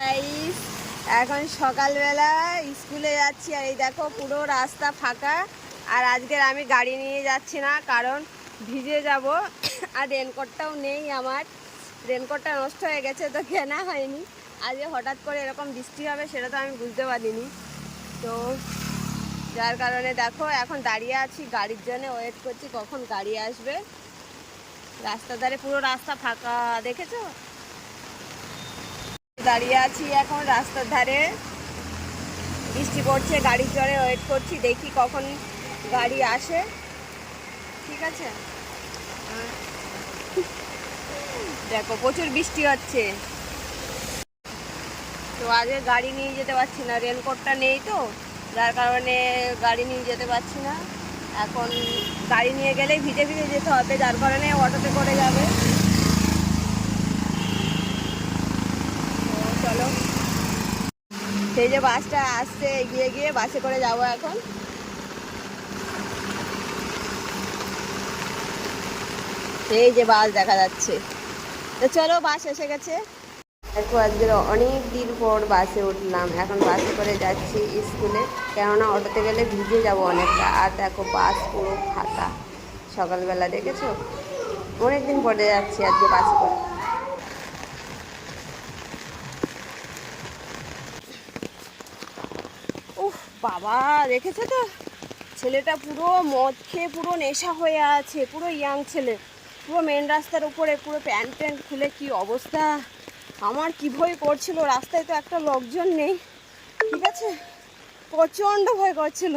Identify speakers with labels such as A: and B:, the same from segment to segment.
A: Guys, এখন সকালবেলা স্কুলে যাচ্ছি আর এই দেখো পুরো রাস্তা ফাঁকা। আর আজকের আমি গাড়ি নিয়ে যাচ্ছি না, কারণ ভিজে যাব। আর রেনকোটটাও নেই আমার, রেনকোটটা নষ্ট হয়ে গেছে তো কেনা হয়নি। আজকে হঠাৎ করে এরকম বৃষ্টি হবে সেটা তো আমি বুঝতে পারিনি, তো যার কারণে দেখো এখন দাঁড়িয়ে আছি গাড়ির জন্য, ওয়েট করছি কখন গাড়ি আসবে। রাস্তার ধারে পুরো রাস্তা ফাঁকা, দেখেছো? দাঁড়িয়ে আছি এখন রাস্তার ধারে, বৃষ্টি পড়ছে, গাড়ির জন্য ওয়েট করছি, দেখি কখন গাড়ি আসে। ঠিক আছে, দেখো প্রচুর বৃষ্টি হচ্ছে, তো আগে গাড়ি নিয়ে যেতে পারছি না, রেনকোটটা নেই তো যার কারণে গাড়ি নিয়ে যেতে পারছি না। এখন গাড়ি নিয়ে গেলে ভিজে ভিজে যেতে হবে, যার কারণে অটোতে করে যাবে। তো চলো, সেই যে বাসটা আসছে এগিয়ে গিয়ে বাসে করে যাবো এখন। এই যে বাস দেখা যাচ্ছে, তো চলো বাস এসে গেছে। দেখো আজকের অনেক দিন পর বাসে উঠলাম, এখন বাসে করে যাচ্ছি স্কুলে, কেননা অটোতে গেলে ভিজে যাব অনেকটা। আর দেখো বাস পুরো ফাঁকা, সকালবেলা দেখেছো, অনেকদিন পরে যাচ্ছি আজকে বাসে করে। উফ বাবা, দেখেছো তো ছেলেটা পুরো মদ খেয়ে পুরো নেশা হয়ে আছে, পুরো ইয়াং ছেলে, পুরো মেন রাস্তার উপরে পুরো প্যান্ট ট্যান্ট খুলে কি অবস্থা। আমার কি ভয় করছিল, রাস্তায় তো একটা লোকজন নেই, ঠিক আছে, প্রচণ্ড ভয় করছিল।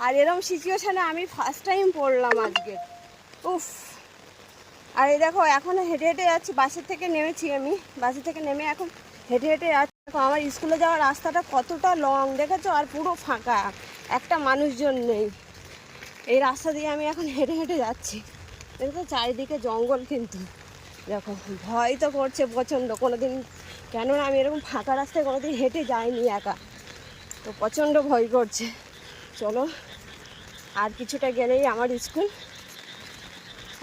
A: আর এরকম সিচুয়েশানে আমি ফার্স্ট টাইম পড়লাম আজকে। উফ, আর এই দেখো এখন হেঁটে হেঁটে যাচ্ছি, বাসের থেকে নেমেছি আমি, বাসের থেকে নেমে এখন হেঁটে হেঁটে যাচ্ছি। দেখো আমার স্কুলে যাওয়ার রাস্তাটা কতটা লং দেখেছো, আর পুরো ফাঁকা, একটা মানুষজন নেই। এই রাস্তা দিয়ে আমি এখন হেঁটে হেঁটে যাচ্ছি, দেখো চারিদিকে জঙ্গল, কিন্তু দেখো ভয় তো করছে প্রচণ্ড, কোনোদিন, কেননা আমি এরকম ফাঁকা রাস্তায় কোনোদিন হেঁটে যাইনি একা, তো প্রচণ্ড ভয় করছে। চলো আর কিছুটা গেলেই আমার স্কুল।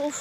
A: উফ।